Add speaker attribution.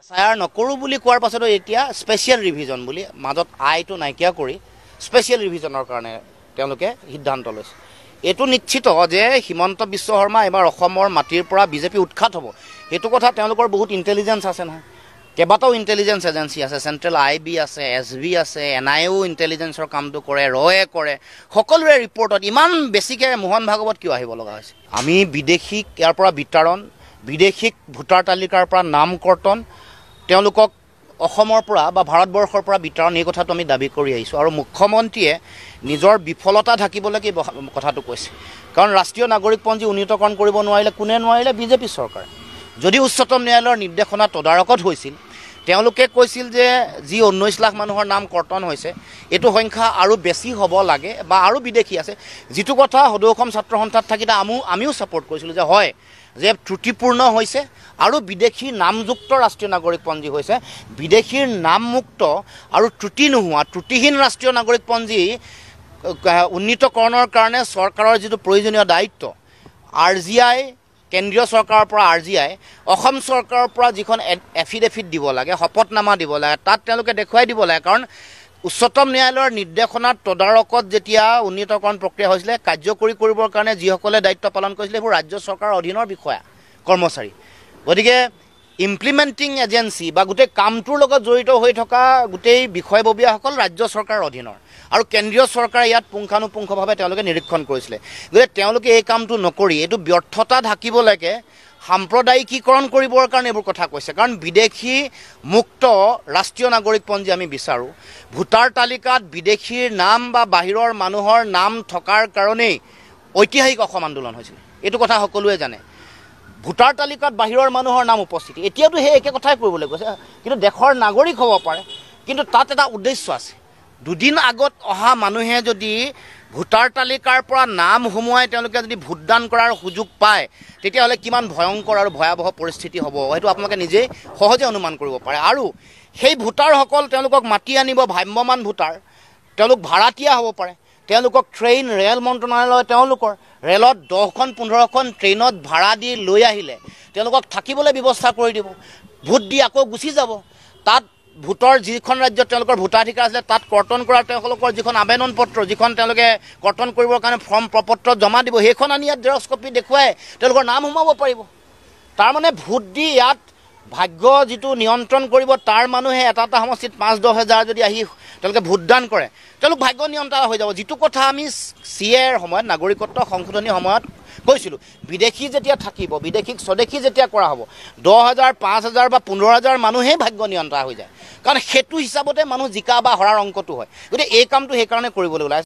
Speaker 1: SIR নকৰোঁ বুলি কোৱাৰ পাছতো এতিয়া স্পেচিয়েল ৰিভিজন বুলি মাজত আইটো নাইকিয়া কৰি স্পেচিয়েল ৰিভিজনৰ কাৰণে তেওঁলোকে সিদ্ধান্ত লৈছে। এইটো নিশ্চিত যে হিমন্ত বিশ্ব শৰ্মা এবাৰ অসমৰ মাটিৰ পৰা বিজেপি উৎখাত হ'ব। সেইটো কথা তেওঁলোকৰ বহুত ইণ্টেলিজেঞ্চ আছে নহয়। কেইবাটাও ইণ্টেলিজেঞ্চ এজেঞ্চি আছে, চেণ্ট্ৰেল IB আছে, SB আছে, NIAও ইণ্টেলিজেঞ্চৰ কামটো কৰে, ৰয়ে কৰে। সকলোৰে ৰিপৰ্টত ইমান বেছিকৈ মোহন ভাগৱত কিয় আহিব লগা হৈছে? আমি বিদেশীক ইয়াৰ পৰা বিতৰণ, বিদেশীক ভোটাৰ তালিকাৰ পৰা নাম কৰ্তন, তেওঁলোকক অসমৰ পৰা বা ভাৰতবৰ্ষৰ পৰা বিতৰণ, এই কথাটো আমি দাবী কৰি আহিছোঁ। আৰু মুখ্যমন্ত্ৰীয়ে নিজৰ বিফলতা ঢাকিবলৈকে কথাটো কৈছে। কাৰণ ৰাষ্ট্ৰীয় নাগৰিকপঞ্জী উন্নীতকৰণ কৰিব নোৱাৰিলে কোনে নোৱাৰিলে? বিজেপি চৰকাৰে। যদি উচ্চতম ন্যায়ালয়ৰ নিৰ্দেশনা তদাৰকত হৈছিল, তেওঁলোকে কৈছিল যে যি 19 লাখ মানুহৰ নাম কৰ্তন হৈছে এইটো সংখ্যা আৰু বেছি হ'ব লাগে বা আৰু বিদেশী আছে, যিটো কথা সদৌ অসম ছাত্ৰ সন্থাত থাকিলে আমিও ছাপোৰ্ট কৰিছিলোঁ যে হয়, যে ত্ৰুটিপূৰ্ণ হৈছে আৰু বিদেশী নামযুক্ত ৰাষ্ট্ৰীয় নাগৰিকপঞ্জী হৈছে। বিদেশীৰ নামমুক্ত আৰু ত্ৰুটি নোহোৱা ত্ৰুটিহীন ৰাষ্ট্ৰীয় নাগৰিকপঞ্জী উন্নীতকৰণৰ কাৰণে চৰকাৰৰ যিটো প্ৰয়োজনীয় দায়িত্ব, RGI কেন্দ্ৰীয় চৰকাৰৰ পৰা RGI অসম চৰকাৰৰ পৰা যিখন এফিডেভিট দিব লাগে, শপতনামা দিব লাগে, তাত তেওঁলোকে দেখুৱাই দিব লাগে। কাৰণ উচ্চতম ন্যায়ালয়ৰ নিৰ্দেশনাত তদাৰকত যেতিয়া উন্নীতকৰণ প্ৰক্ৰিয়া হৈছিলে, কাৰ্যকৰী কৰিবৰ কাৰণে যিসকলে দায়িত্ব পালন কৰিছিলে সেইবোৰ ৰাজ্য চৰকাৰৰ অধীনৰ বিষয়া কৰ্মচাৰী। গতিকে ইমপ্লিমেণ্টিং এজেঞ্চি বা গোটেই কামটোৰ লগত জড়িত হৈ থকা গোটেই বিষয়ববীয়াসকল ৰাজ্য চৰকাৰৰ অধীনৰ, আৰু কেন্দ্ৰীয় চৰকাৰে ইয়াত পুংখানুপুংখভাৱে তেওঁলোকে নিৰীক্ষণ কৰিছিলে। গতিকে তেওঁলোকে এই কামটো নকৰি এইটো ব্যৰ্থতা ঢাকিবলৈকে সাম্প্ৰদায়িকীকৰণ কৰিবৰ কাৰণে এইবোৰ কথা কৈছে। কাৰণ বিদেশী মুক্ত ৰাষ্ট্ৰীয় নাগৰিকপঞ্জী আমি বিচাৰোঁ। ভোটাৰ তালিকাত বিদেশীৰ নাম বা বাহিৰৰ মানুহৰ নাম থকাৰ কাৰণেই ঐতিহাসিক অসম আন্দোলন হৈছিলে, এইটো কথা সকলোৱে জানে। ভোটাৰ তালিকাত বাহিৰৰ মানুহৰ নাম উপস্থিতি, এতিয়াতো সেই একে কথাই কৰিবলৈ কৈছে, কিন্তু দেশৰ নাগৰিক হ'ব পাৰে। কিন্তু তাত এটা উদ্দেশ্য আছে। দুদিন আগত অহা মানুহে যদি ভোটাৰ তালিকাৰ পৰা নাম সোমোৱাই তেওঁলোকে যদি ভোটদান কৰাৰ সুযোগ পায়, তেতিয়াহ'লে কিমান ভয়ংকৰ আৰু ভয়াৱহ পৰিস্থিতি হ'ব সেইটো আপোনালোকে নিজেই সহজে অনুমান কৰিব পাৰে। আৰু সেই ভোটাৰসকল তেওঁলোকক মাতি আনিব, ভ্ৰাম্যমান ভোটাৰ, তেওঁলোক ভাড়াতীয়া হ'ব পাৰে। তেওঁলোকক ট্ৰেইন ৰেল মন্ত্ৰণালয় তেওঁলোকৰ ৰেলত 10খন 15খন ট্ৰেইনত ভাড়া দি লৈ আহিলে তেওঁলোকক থাকিবলৈ ব্যৱস্থা কৰি দিব। ভোট দি আকৌ গুচি যাব। তাত ভোটৰ যিখন ৰাজ্যত তেওঁলোকৰ ভোটাধিকাৰ আছিলে তাত কৰ্তন কৰা তেওঁলোকৰ যিখন আবেদন পত্ৰ, যিখন তেওঁলোকে কৰ্তন কৰিবৰ কাৰণে ফৰ্ম প্ৰপত্ৰ জমা দিব, সেইখন আনি ইয়াত জেৰক্স কপি দেখুৱাই তেওঁলোকৰ নাম সোমাব পাৰিব। তাৰমানে ভোট দি ইয়াত ভাগ্য যিটো নিয়ন্ত্ৰণ কৰিব, তাৰ মানুহে এটা সমষ্টিত 5-10 হাজাৰ যদি আহি তেওঁলোকে ভোটদান কৰে, তেওঁলোক ভাগ্য নিয়ন্ত্ৰণ হৈ যাব। যিটো কথা আমি CAৰ সময়ত, নাগৰিকত্ব সংশোধনীৰ সময়ত কৈছিলোঁ, বিদেশী যেতিয়া থাকিব, বিদেশীক স্বদেশী যেতিয়া কৰা হ'ব, 10,000, 5,000 বা 15,000 মানুহেই ভাগ্য নিয়ন্ত্ৰণ হৈ যায়। কাৰণ সেইটো হিচাপতে মানুহ জিকা বা হৰাৰ অংকটো হয়। গতিকে এই কামটো সেইকাৰণে কৰিবলৈ ওলাইছে।